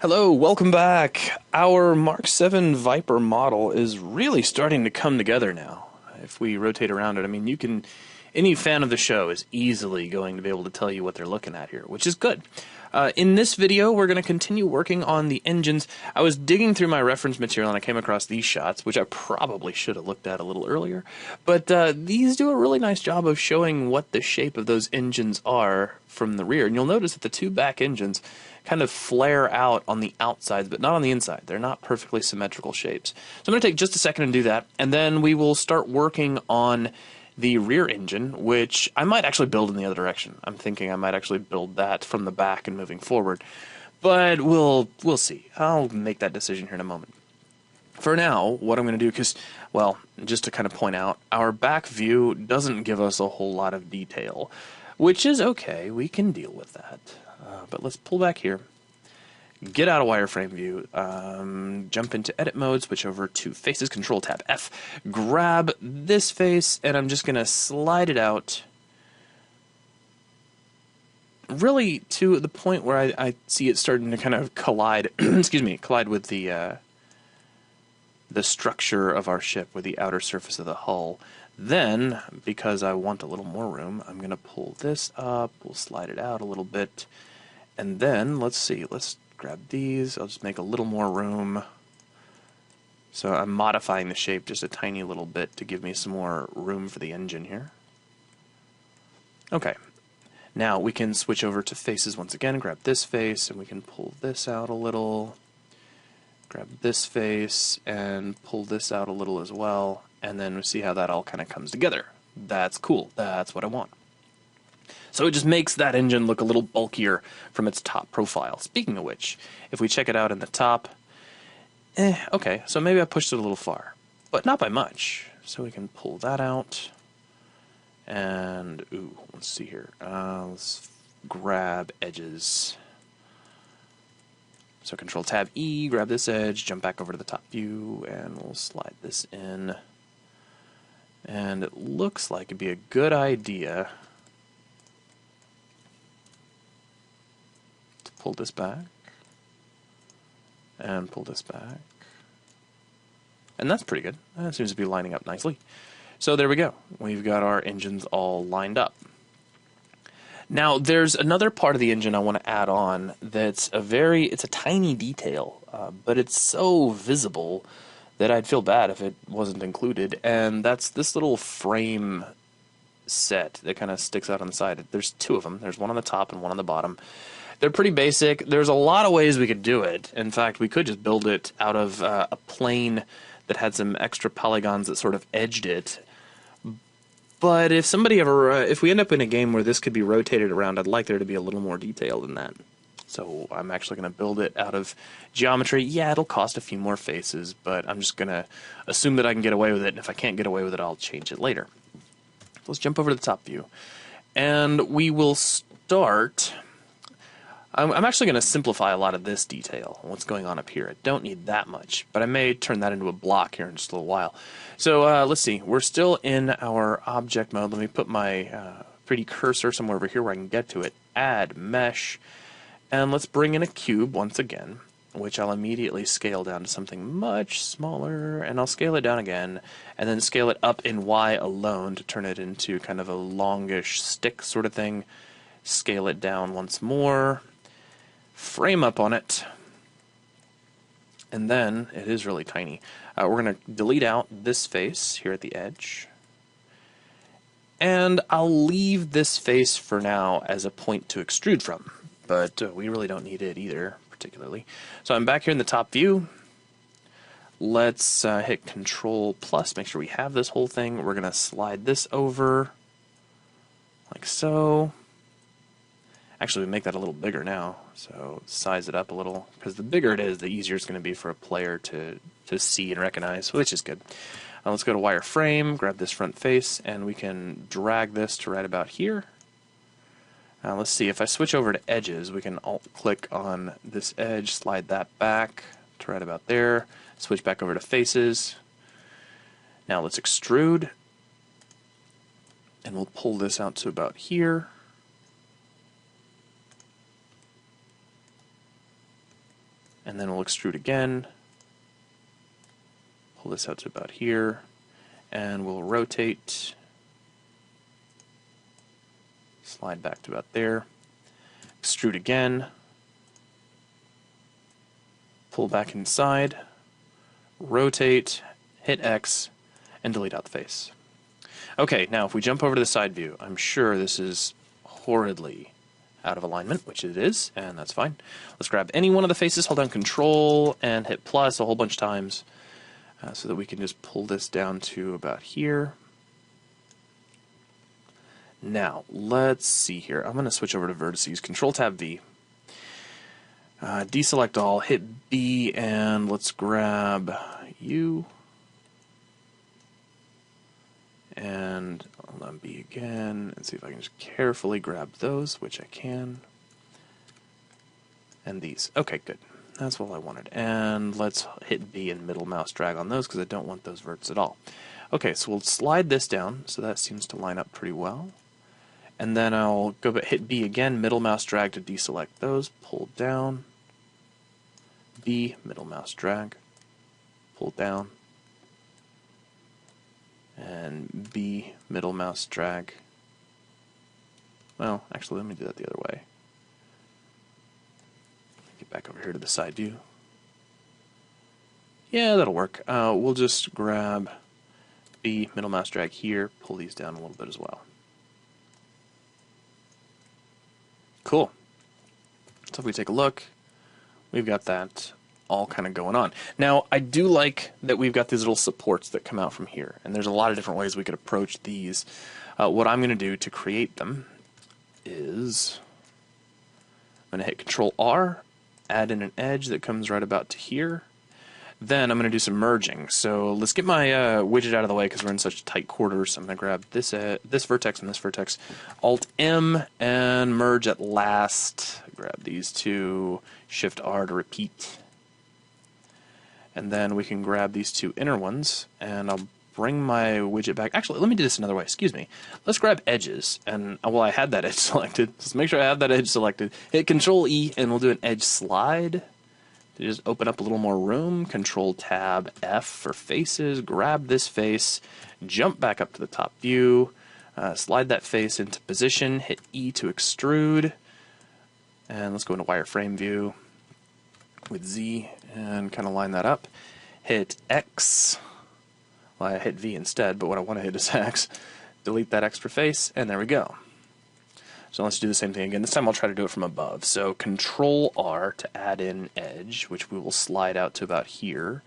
Hello, welcome back. Our Mark VII Viper model is really starting to come together now. If we rotate around it, I mean, any fan of the show is easily going to be able to tell you what they're looking at here, which is good. In this video, we're going to continue working on the engines. I was digging through my reference material and I came across these shots, which I probably should have looked at a little earlier. But these do a really nice job of showing what the shape of those engines are from the rear. And you'll notice that the two back engines kind of flare out on the outsides, but not on the inside. They're not perfectly symmetrical shapes. So I'm going to take just a second and do that, and then we will start working on the rear engine, which I might actually build in the other direction. I'm thinking I might actually build that from the back and moving forward, but we'll see. I'll make that decision here in a moment. For now, what I'm going to do, because, well, just to kind of point out, our back view doesn't give us a whole lot of detail, which is okay. We can deal with that. But let's pull back here, get out of wireframe view, jump into edit mode, switch over to faces, control tab F, grab this face, and I'm just going to slide it out really to the point where I see it starting to kind of collide, excuse me, collide with the structure of our ship, with the outer surface of the hull. Then, because I want a little more room, I'm going to pull this up, we'll slide it out a little bit. And then, let's grab these. I'll just make a little more room. So I'm modifying the shape just a tiny little bit to give me some more room for the engine here. Okay. Now we can switch over to faces once again, grab this face, and we can pull this out a little. Grab this face, and pull this out a little as well. And then we see how that all kind of comes together. That's cool. That's what I want. So it just makes that engine look a little bulkier from its top profile. Speaking of which, if we check it out in the top, okay, so maybe I pushed it a little far, but not by much. So we can pull that out, and, ooh, let's see here. Let's grab edges. So control tab E, grab this edge, jump back over to the top view, and we'll slide this in. And it looks like it'd be a good idea pull this back, and pull this back. And that's pretty good. That seems to be lining up nicely. So there we go. We've got our engines all lined up. Now, there's another part of the engine I want to add on that's it's a tiny detail, but it's so visible that I'd feel bad if it wasn't included, and that's this little frame set that kind of sticks out on the side. There's two of them. There's one on the top and one on the bottom. They're pretty basic. There's a lot of ways we could do it. In fact, we could just build it out of a plane that had some extra polygons that sort of edged it. But if if we end up in a game where this could be rotated around, I'd like there to be a little more detail than that. So I'm actually going to build it out of geometry. Yeah, it'll cost a few more faces, but I'm just going to assume that I can get away with it, and if I can't get away with it, I'll change it later. So let's jump over to the top view. And we will start... I'm actually going to simplify a lot of this detail, what's going on up here. I don't need that much, but I may turn that into a block here in just a little while. So let's see. We're still in our object mode. Let me put my 3D cursor somewhere over here where I can get to it. Add mesh. And let's bring in a cube once again, which I'll immediately scale down to something much smaller. And I'll scale it down again, and then scale it up in Y alone to turn it into kind of a longish stick sort of thing. Scale it down once more. Frame up on it, and then it is really tiny. We're going to delete out this face here at the edge, and I'll leave this face for now as a point to extrude from, but we really don't need it either particularly. So I'm back here in the top view. Let's hit Control plus, make sure we have this whole thing. We're going to slide this over like so. Actually, we make that a little bigger now, so size it up a little, because the bigger it is, the easier it's going to be for a player to see and recognize, which is good. Let's go to wireframe, grab this front face, and we can drag this to right about here. Let's see, if I switch over to edges, we can alt-click on this edge, slide that back to right about there, switch back over to faces. Now let's extrude, and we'll pull this out to about here. and then we'll extrude again, pull this out to about here, and we'll rotate, slide back to about there, extrude again, pull back inside, rotate, hit X, and delete out the face. Okay, now if we jump over to the side view, I'm sure this is horridly out of alignment, which it is, and that's fine. Let's grab any one of the faces, hold down Control, and hit plus a whole bunch of times so that we can just pull this down to about here. Now, let's see here. I'm going to switch over to vertices. Control-Tab-V. Deselect all, hit B, and let's grab U. And I'll on B again, and see if I can just carefully grab those, which I can. And these. Okay, good. That's what I wanted. And let's hit B and middle mouse drag on those, because I don't want those verts at all. Okay, so we'll slide this down, so that seems to line up pretty well. And then I'll go hit B again, middle mouse drag to deselect those, pull down, B, middle mouse drag, pull down, and B, middle mouse drag. Well, actually, let me do that the other way. Get back over here to the side view. Yeah, that'll work. We'll just grab B, middle mouse drag here, pull these down a little bit as well. Cool. So if we take a look, we've got that all kind of going on. Now, I do like that we've got these little supports that come out from here, and there's a lot of different ways we could approach these. What I'm going to do to create them is I'm going to hit Control-R, add in an edge that comes right about to here. Then I'm going to do some merging. So let's get my widget out of the way because we're in such tight quarters. I'm going to grab this vertex and this vertex, Alt-M, and merge at last. Grab these two, Shift-R to repeat. And then we can grab these two inner ones, and I'll bring my widget back. Actually, let me do this another way. Excuse me. Let's grab edges, and well, I had that edge selected. Let's make sure I have that edge selected. Hit Control-E, and we'll do an edge slide. To just open up a little more room. Control-Tab-F for faces. Grab this face, jump back up to the top view, slide that face into position, hit E to extrude, and let's go into wireframe view with Z and kind of line that up. Hit X. Well, I hit V instead, but what I want to hit is X. Delete that extra face, and there we go. So let's do the same thing again. This time I'll try to do it from above. So Control-R to add in edge, which we will slide out to about here.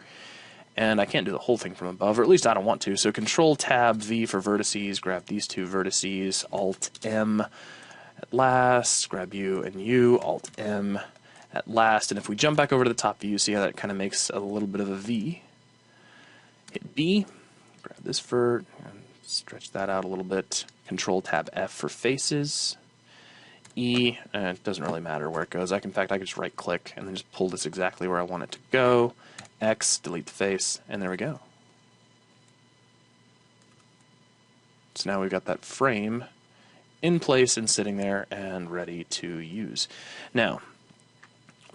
And I can't do the whole thing from above, or at least I don't want to. So Control-Tab-V for vertices, grab these two vertices, Alt-M at last, grab U and U, Alt-M at last. And if we jump back over to the top view, see how that kind of makes a little bit of a V. Hit B, grab this vert, and stretch that out a little bit. Control-Tab-F for faces. E, and it doesn't really matter where it goes. In fact, I could just right-click and then just pull this exactly where I want it to go. X, delete the face, and there we go. So now we've got that frame in place and sitting there and ready to use. Now,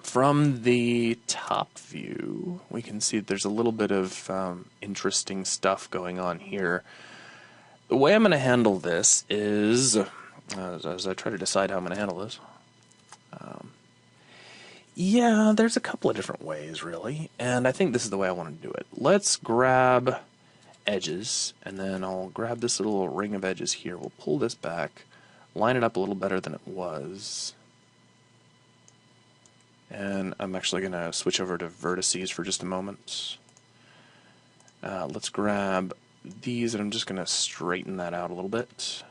from the top view, we can see that there's a little bit of interesting stuff going on here. The way I'm going to handle this is, as I try to decide how I'm going to handle this, yeah, there's a couple of different ways, really, and I think this is the way I want to do it. Let's grab edges, and then I'll grab this little ring of edges here. We'll pull this back, line it up a little better than it was, and I'm actually going to switch over to vertices for just a moment. Let's grab these, and I'm just going to straighten that out a little bit.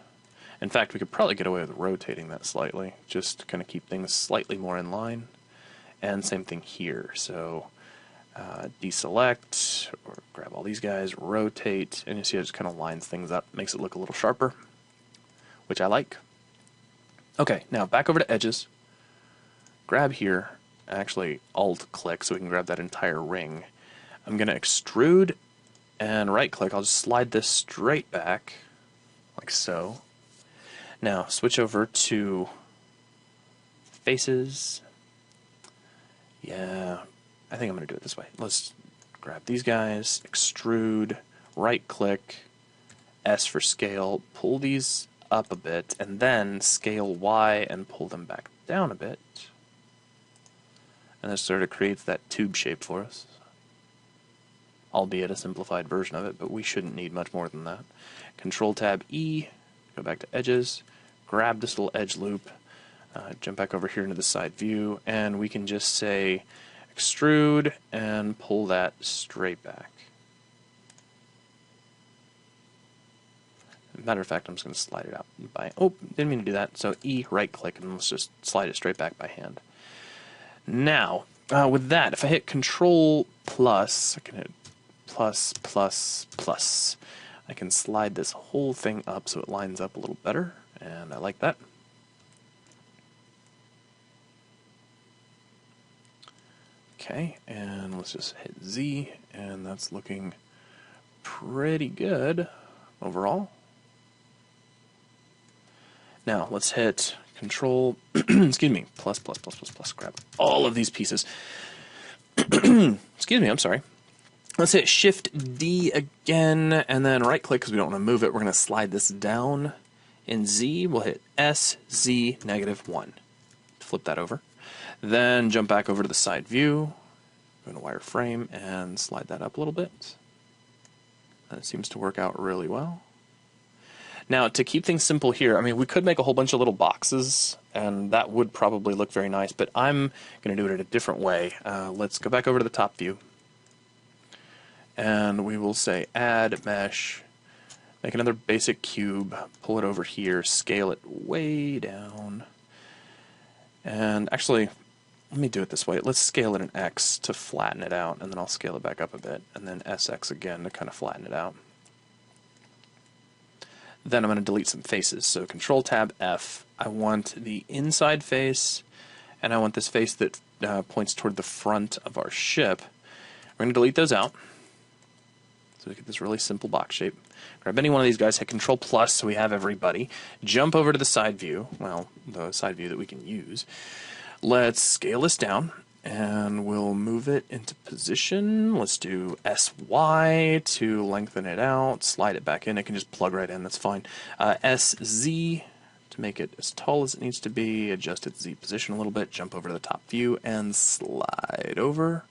In fact, we could probably get away with rotating that slightly, just to kind of keep things slightly more in line. And same thing here. So deselect, or grab all these guys, rotate, and you see it just kind of lines things up, makes it look a little sharper, which I like. Okay, now back over to edges. Grab here, actually Alt-click so we can grab that entire ring. I'm going to extrude and right-click. I'll just slide this straight back, like so. Now, switch over to faces. Yeah, I think I'm going to do it this way. Let's grab these guys, extrude, right-click, S for scale, pull these up a bit, and then scale Y and pull them back down a bit. And this sort of creates that tube shape for us, albeit a simplified version of it, but we shouldn't need much more than that. Control-Tab E, go back to Edges, grab this little edge loop, jump back over here into the side view, and we can just say extrude and pull that straight back. Matter of fact, I'm just going to slide it out by, oh, didn't mean to do that, so E, right-click, and let's just slide it straight back by hand. Now, with that, if I hit Control plus, I can hit plus, plus, plus. I can slide this whole thing up so it lines up a little better, and I like that. Okay, and let's just hit Z, and that's looking pretty good overall. Now, let's hit Control, excuse me, plus, plus, plus, plus, plus, grab all of these pieces. Excuse me, I'm sorry. Let's hit Shift D again, and then right-click because we don't want to move it. We're going to slide this down. In Z, we'll hit S, Z, -1. Flip that over. Then jump back over to the side view, go to wireframe, and slide that up a little bit. That seems to work out really well. Now, to keep things simple here, I mean, we could make a whole bunch of little boxes, and that would probably look very nice, but I'm going to do it in a different way. Let's go back over to the top view, and we will say Add Mesh, make another basic cube, pull it over here, scale it way down, and actually, let me do it this way. Let's scale it in X to flatten it out, and then I'll scale it back up a bit, and then SX again to kind of flatten it out. Then I'm going to delete some faces. So Control-Tab F, I want the inside face, and I want this face that points toward the front of our ship. We're going to delete those out. So we get this really simple box shape. Grab any one of these guys, hit Control plus so we have everybody. Jump over to the side view, well, the side view that we can use. Let's scale this down, and we'll move it into position. Let's do SY to lengthen it out, slide it back in. It can just plug right in, that's fine. SZ to make it as tall as it needs to be, adjust its Z position a little bit, jump over to the top view, and slide over.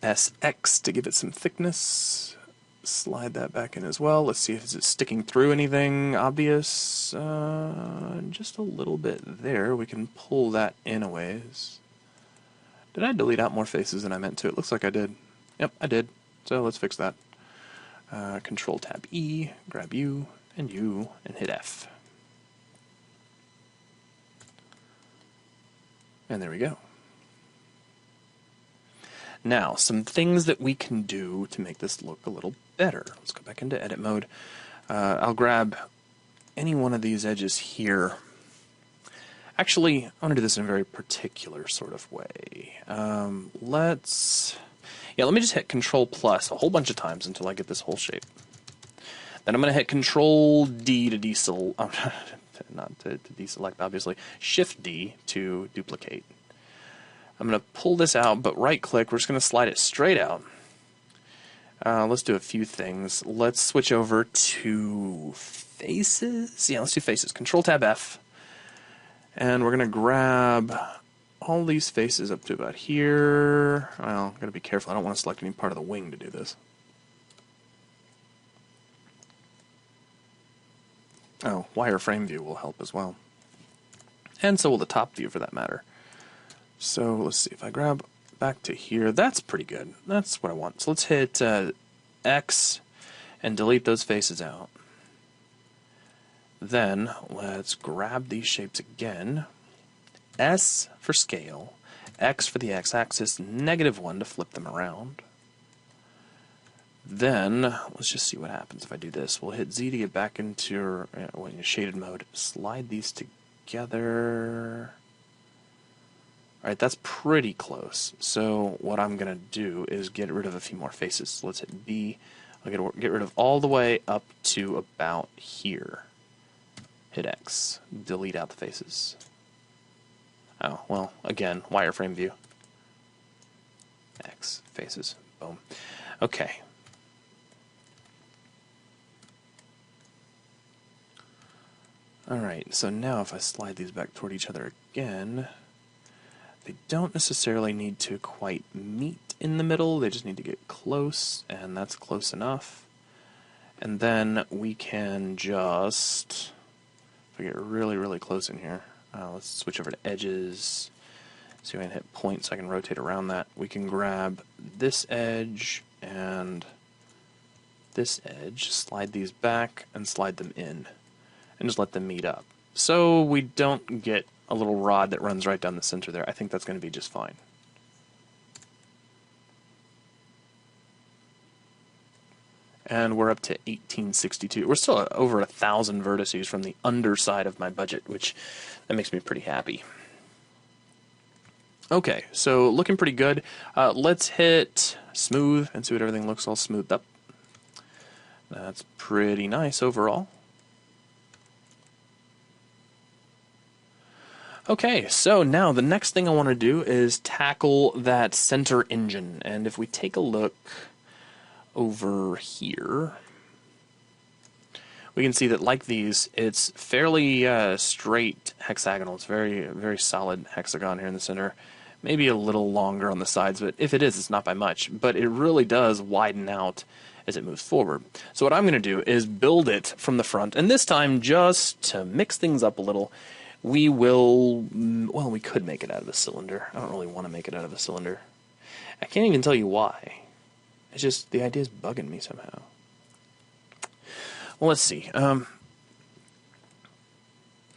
SX to give it some thickness, slide that back in as well. Let's see if it's sticking through anything obvious. Just a little bit there. We can pull that in a ways. Did I delete out more faces than I meant to? It looks like I did. Yep, I did. So let's fix that. Control-Tab E, grab you, and hit F. And there we go. Now, some things that we can do to make this look a little better. Let's go back into edit mode. I'll grab any one of these edges here. Actually, I want to do this in a very particular sort of way. Let me just hit Control plus a whole bunch of times until I get this whole shape. Then I'm going to hit Control D to deselect, not to deselect, obviously. Shift D to duplicate. I'm going to pull this out, but right-click, we're just going to slide it straight out. Let's do a few things. Let's switch over to faces. Yeah, let's do faces. Control-Tab F. And we're going to grab all these faces up to about here. Well, I've got to be careful. I don't want to select any part of the wing to do this. Oh, wireframe view will help as well. And so will the top view for that matter. So let's see, if I grab back to here, that's pretty good. That's what I want. So let's hit X and delete those faces out. Then let's grab these shapes again. S for scale, X for the X-axis, -1 to flip them around. Then let's just see what happens if I do this. We'll hit Z to get back into your shaded mode. Slide these together. Alright, that's pretty close. So what I'm going to do is get rid of a few more faces. So let's hit B. I'll get rid of all the way up to about here. Hit X. Delete out the faces. Oh, well, again, wireframe view. X, faces, boom. Okay. Alright, so now if I slide these back toward each other again, they don't necessarily need to quite meet in the middle, they just need to get close, and that's close enough. And then we can just, if I get really, really close in here, let's switch over to edges, see if I can hit point so I can rotate around that. We can grab this edge and this edge, slide these back, and slide them in, and just let them meet up. So we don't get a little rod that runs right down the center there. I think that's going to be just fine. And we're up to 1862. We're still at over 1,000 vertices from the underside of my budget, which that makes me pretty happy. Okay, so looking pretty good. Let's hit smooth and see what everything looks all smoothed up. That's pretty nice overall. Okay, so now the next thing I want to do is tackle that center engine. And if we take a look over here, we can see that like these, it's fairly straight hexagonal. It's very, very solid hexagon here in the center. Maybe a little longer on the sides, but if it is, it's not by much. But it really does widen out as it moves forward. So what I'm going to do is build it from the front, and this time, just to mix things up a little, we will, well, we could make it out of a cylinder. I don't really want to make it out of a cylinder. I can't even tell you why. It's just, the idea is bugging me somehow. Well, let's see. No,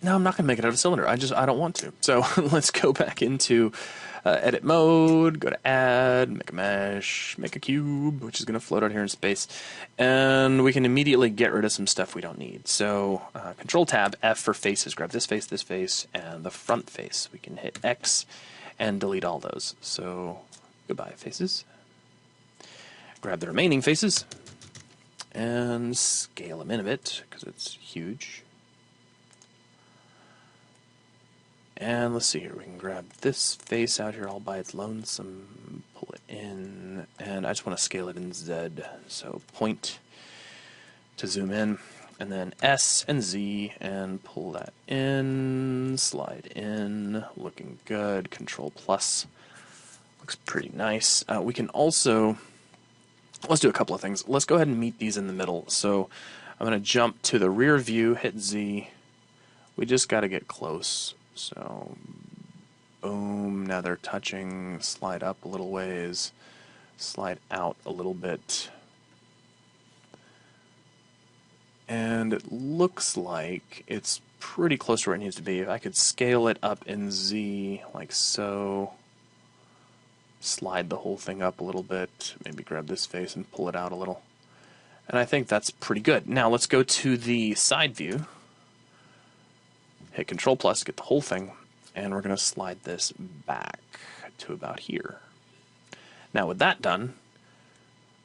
I'm not going to make it out of a cylinder. I don't want to. So let's go back into edit mode, go to add, make a mesh, make a cube, which is going to float out here in space. And we can immediately get rid of some stuff we don't need. So Control Tab F for faces. Grab this face, and the front face. We can hit X and delete all those. So goodbye, faces. Grab the remaining faces and scale them in a bit because it's huge. And let's see here, we can grab this face out here all by its lonesome, pull it in, and I just want to scale it in Z. So point to zoom in, and then S and Z, and pull that in, slide in, looking good, Control plus, looks pretty nice. We can also, let's do a couple of things. Let's go ahead and meet these in the middle. So I'm going to jump to the rear view, hit Z, we just got to get close. So, boom, now they're touching, slide up a little ways, slide out a little bit. And it looks like it's pretty close to where it needs to be. If I could scale it up in Z, like so, slide the whole thing up a little bit, maybe grab this face and pull it out a little. And I think that's pretty good. Now let's go to the side view. Hit Control plus to get the whole thing, and we're going to slide this back to about here. Now with that done,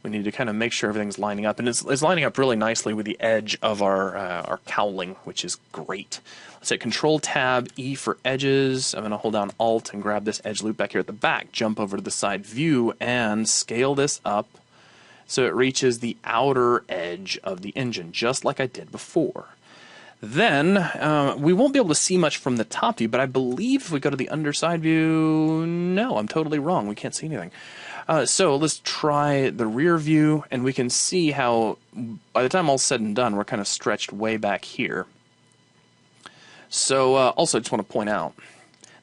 we need to kind of make sure everything's lining up, and it's lining up really nicely with the edge of our cowling, which is great. Let's hit Control Tab E for edges. I'm going to hold down Alt and grab this edge loop back here at the back, jump over to the side view, and scale this up so it reaches the outer edge of the engine, just like I did before. Then, we won't be able to see much from the top view, but I believe if we go to the underside view, no, I'm totally wrong. We can't see anything. So let's try the rear view, and we can see how, by the time all's said and done, we're kind of stretched way back here. So, also, I just want to point out,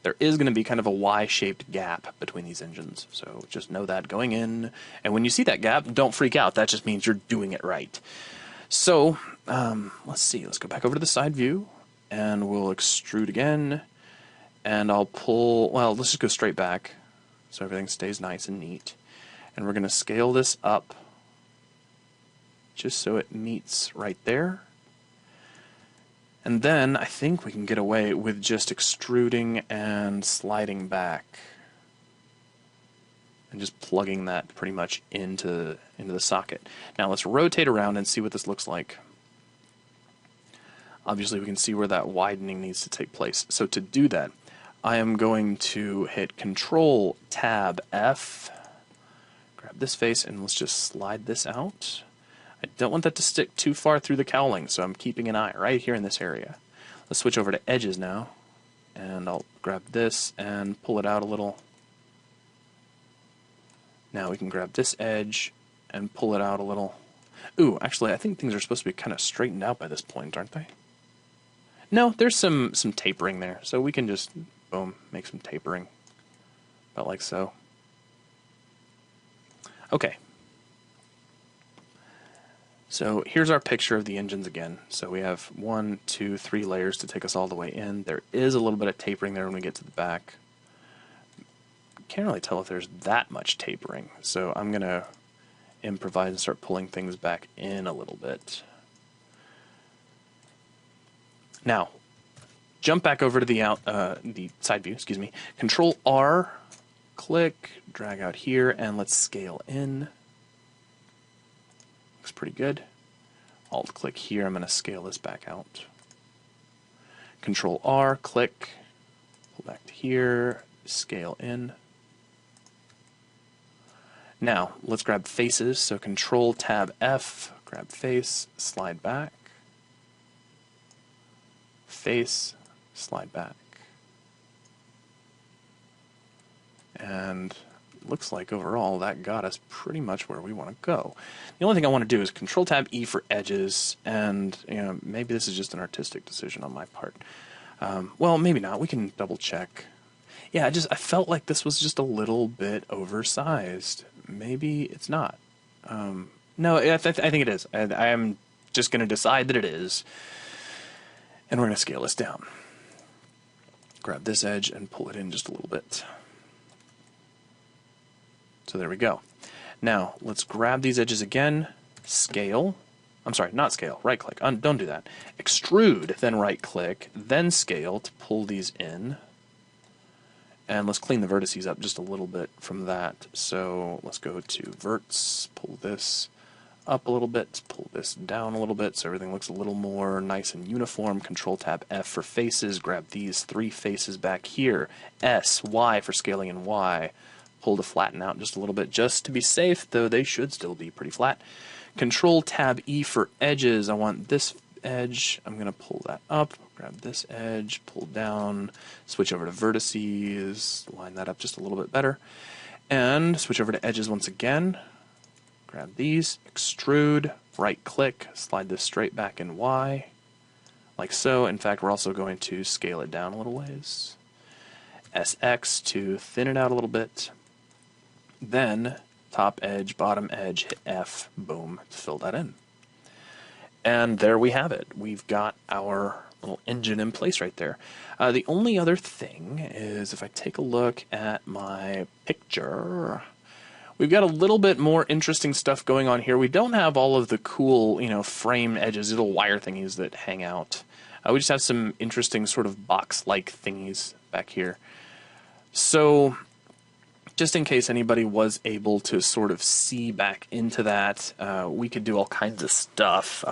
there is going to be kind of a Y-shaped gap between these engines. So just know that going in, and when you see that gap, don't freak out. That just means you're doing it right. So, let's see, let's go back over to the side view, and we'll extrude again, and I'll pull, well, let's just go straight back, so everything stays nice and neat, and we're going to scale this up, just so it meets right there, and then I think we can get away with just extruding and sliding back, and just plugging that pretty much into the socket. Now let's rotate around and see what this looks like. Obviously we can see where that widening needs to take place. So to do that, I am going to hit Control Tab F, this face and let's just slide this out. I don't want that to stick too far through the cowling, so I'm keeping an eye right here in this area. Let's switch over to edges now, and I'll grab this and pull it out a little. Now we can grab this edge and pull it out a little. Ooh, actually, I think things are supposed to be kind of straightened out by this point, aren't they? No, there's some tapering there, so we can just, boom, make some tapering. About like so. Okay. So here's our picture of the engines again. So we have 1, 2, 3 layers to take us all the way in. There is a little bit of tapering there when we get to the back. Can't really tell if there's that much tapering, so I'm going to improvise and start pulling things back in a little bit. Now, jump back over to the side view, excuse me. Control R, click, drag out here, and let's scale in. Looks pretty good. Alt click here, I'm going to scale this back out. Control R, click, pull back to here, scale in. Now, let's grab faces, so Control Tab F, grab face, slide back. Face, slide back. And looks like overall that got us pretty much where we want to go. The only thing I want to do is Control Tab E for edges, and maybe this is just an artistic decision on my part. Well, maybe not. We can double check. Yeah, I felt like this was just a little bit oversized. Maybe it's not. No, I think it is. I am just going to decide that it is. And we're going to scale this down. Grab this edge and pull it in just a little bit. So there we go. Now, let's grab these edges again. Scale. I'm sorry, not scale. Right click. Don't do that. Extrude, then right click, then scale to pull these in. And let's clean the vertices up just a little bit from that. So let's go to verts, pull this up a little bit, pull this down a little bit so everything looks a little more nice and uniform. Control Tab F for faces, grab these 3 faces back here. S, Y for scaling in Y. Pull to flatten out just a little bit just to be safe, though they should still be pretty flat. Control Tab E for edges. I want this edge. I'm going to pull that up, grab this edge, pull down, switch over to vertices, line that up just a little bit better, and switch over to edges once again. Grab these, extrude, right click, slide this straight back in Y, like so. In fact, we're also going to scale it down a little ways. SX to thin it out a little bit. Then top edge, bottom edge, hit F, boom, to fill that in. And there we have it. We've got our little engine in place right there. The only other thing is if I take a look at my picture, we've got a little bit more interesting stuff going on here. We don't have all of the cool, frame edges, little wire thingies that hang out. We just have some interesting sort of box-like thingies back here. So just in case anybody was able to sort of see back into that, we could do all kinds of stuff.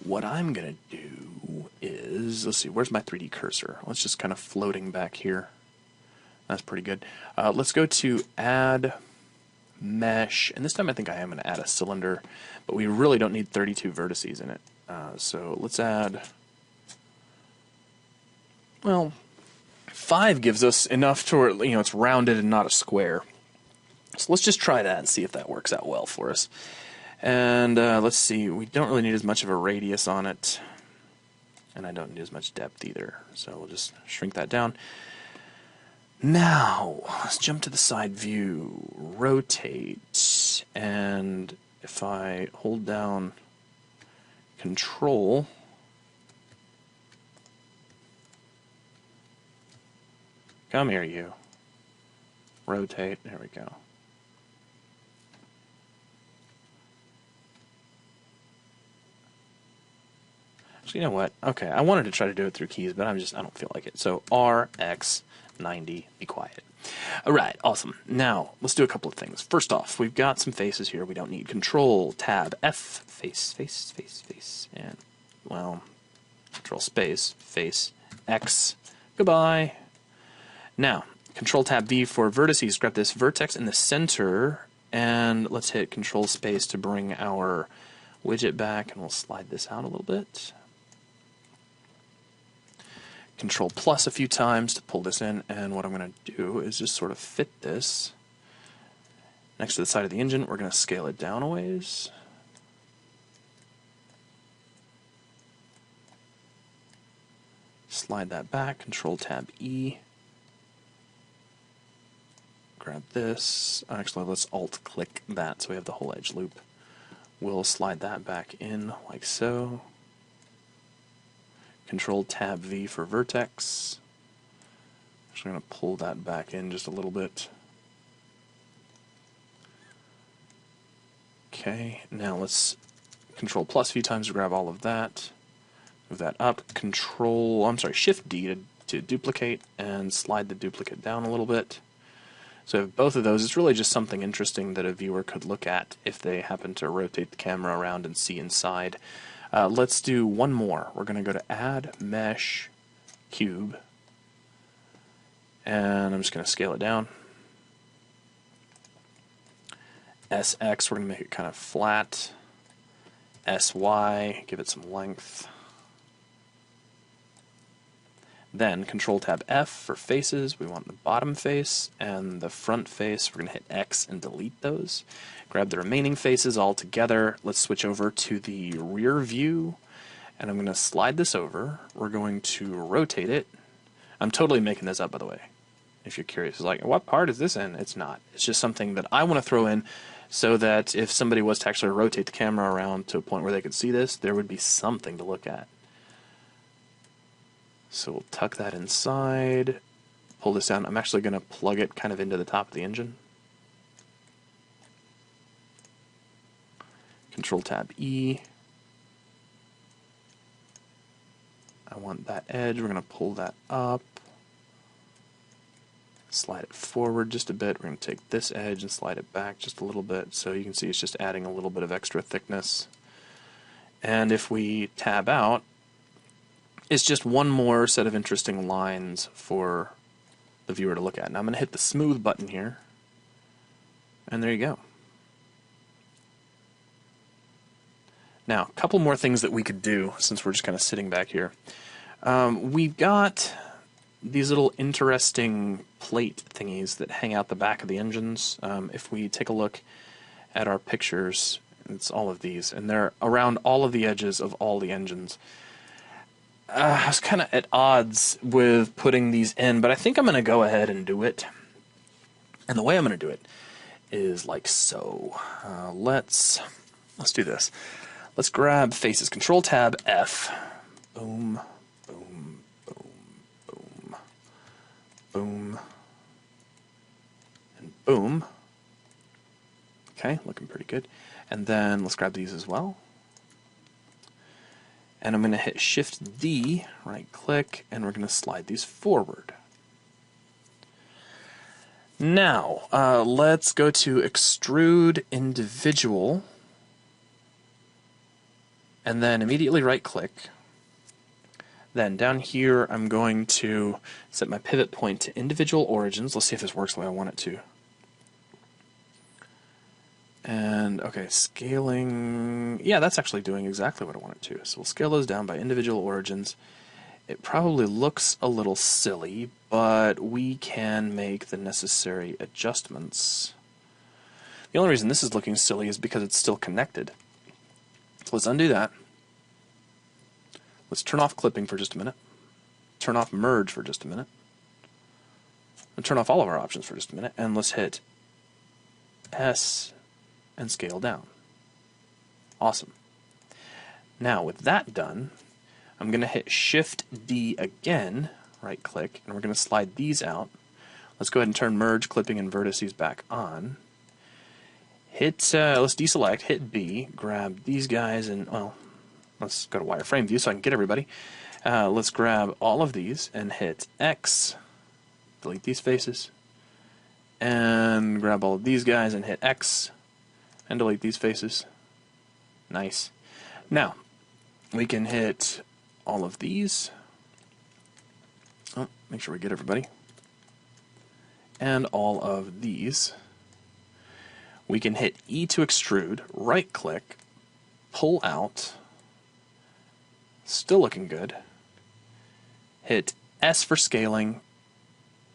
What I'm going to do is, let's see, where's my 3D cursor? Let's just kind of floating back here. That's pretty good. Let's go to Add Mesh, and this time I think I am going to add a cylinder, but we really don't need 32 vertices in it. So let's add, well, 5 gives us enough to where, it's rounded and not a square. So let's just try that and see if that works out well for us. And let's see, we don't really need as much of a radius on it, and I don't need as much depth either. So we'll just shrink that down. Now, let's jump to the side view, rotate, and if I hold down Control, come here, you. Rotate, there we go. So you know what? Okay, I wanted to try to do it through keys, but I don't feel like it. So R, X, 90, be quiet. All right, awesome. Now, let's do a couple of things. First off, we've got some faces here we don't need. Control, Tab, F, face, face, face, face, and, well, Control, space, face, X, goodbye. Now, Control, Tab, V for vertices. Grab this vertex in the center And let's hit Control Space to bring our widget back, and we'll slide this out a little bit. Control plus a few times to pull this in, and what I'm going to do is just sort of fit this next to the side of the engine. We're going to scale it down a ways. Slide that back, Control Tab E. Grab this. Actually, let's Alt click that so we have the whole edge loop. We'll slide that back in like so. Control Tab V for vertex. Actually, I'm going to pull that back in just a little bit. Okay, now let's Control plus a few times to grab all of that. Move that up. Shift D to duplicate and slide the duplicate down a little bit. So we have both of those. It's really just something interesting that a viewer could look at if they happen to rotate the camera around and see inside. Let's do one more. We're going to go to Add Mesh Cube, and I'm just going to scale it down. SX, we're going to make it kind of flat. SY, give it some length. Then Control Tab F for faces. We want the bottom face and the front face. We're going to hit X and delete those. Grab the remaining faces all together. Let's switch over to the rear view, and I'm going to slide this over. We're going to rotate it. I'm totally making this up, by the way, if you're curious. It's like, what part is this in? It's not. It's just something that I want to throw in so that if somebody was to actually rotate the camera around to a point where they could see this, there would be something to look at. So we'll tuck that inside, pull this down. I'm actually going to plug it kind of into the top of the engine. Control Tab E. I want that edge. We're going to pull that up. Slide it forward just a bit. We're going to take this edge and slide it back just a little bit. So you can see it's just adding a little bit of extra thickness. And if we tab out, it's just one more set of interesting lines for the viewer to look at. Now I'm going to hit the smooth button here, and there you go. Now, a couple more things that we could do since we're just kind of sitting back here. We've got these little interesting plate thingies that hang out the back of the engines. If we take a look at our pictures, it's all of these, and they're around all of the edges of all the engines. I was kind of at odds with putting these in, but I think I'm going to go ahead and do it. And the way I'm going to do it is like so. Let's do this. Let's grab faces. Control Tab F. Boom, boom, boom, boom, boom, and boom. Okay, looking pretty good. And then let's grab these as well. And I'm going to hit Shift D, right click, and we're going to slide these forward. Now, let's go to Extrude Individual, and then immediately right click. Then down here, I'm going to set my pivot point to Individual Origins. Let's see if this works the way I want it to. And, okay, scaling, yeah, that's actually doing exactly what I want it to. So we'll scale those down by individual origins. It probably looks a little silly, but we can make the necessary adjustments. The only reason this is looking silly is because it's still connected. So let's undo that. Let's turn off clipping for just a minute. Turn off merge for just a minute. And turn off all of our options for just a minute. And let's hit S and scale down. Awesome. Now with that done, I'm going to hit Shift D again, right click, and we're going to slide these out. Let's go ahead and turn merge, clipping, and vertices back on. Hit, let's deselect, hit B, grab these guys, and, well, let's go to wireframe view so I can get everybody. Let's grab all of these and hit X, delete these faces, and grab all of these guys and hit X, and delete these faces. Nice. Now, we can hit all of these. Oh, make sure we get everybody. And all of these. we can hit E to extrude, right-click, pull out, still looking good, hit S for scaling,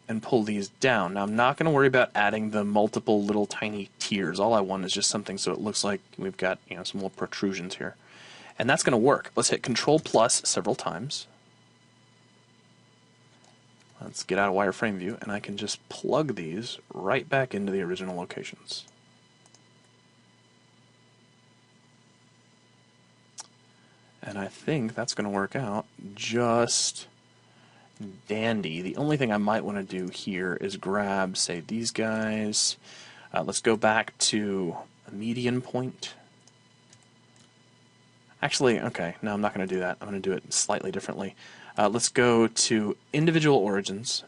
and pull these down. Now I'm not going to worry about adding the multiple little tiny tiers. All I want is just something so it looks like we've got, you know, some little protrusions here. And that's going to work. Let's hit Control plus several times. Let's get out of wireframe view, and I can just plug these right back into the original locations. And I think that's going to work out just dandy. The only thing I might want to do here is grab, say, these guys. Let's go back to a median point. Actually, okay, no, I'm not going to do that. I'm going to do it slightly differently. Let's go to individual origins.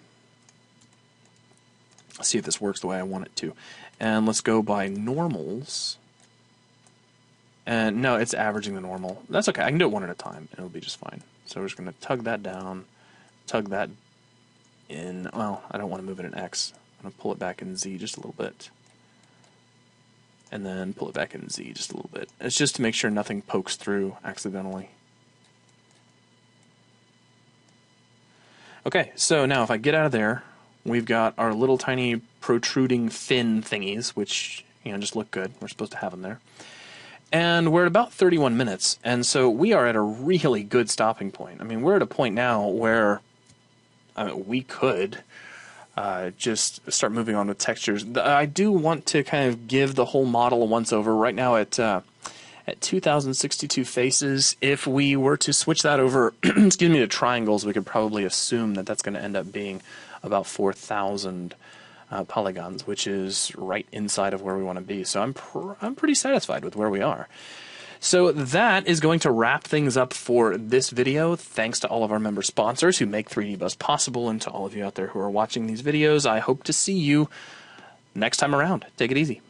Let's see if this works the way I want it to. And let's go by normals. And no, it's averaging the normal. That's okay. I can do it one at a time, and it'll be just fine. So we're just going to tug that down, tug that in. Well, I don't want to move it in X. I'm going to pull it back in Z just a little bit. And then pull it back in Z just a little bit. It's just to make sure nothing pokes through accidentally. Okay, so now if I get out of there, we've got our little tiny protruding fin thingies, which, you know, just look good. We're supposed to have them there. And we're at about 31 minutes, and so we are at a really good stopping point. I mean, we're at a point now where we could just start moving on with textures. I do want to kind of give the whole model a once-over. Right now at 2,062 faces, if we were to switch that over excuse me, to triangles, we could probably assume that that's going to end up being about 4,000 polygons, which is right inside of where we want to be. So I'm pretty satisfied with where we are. So that is going to wrap things up for this video. Thanks to all of our member sponsors who make 3DBuzz possible, and to all of you out there who are watching these videos. I hope to see you next time around. Take it easy.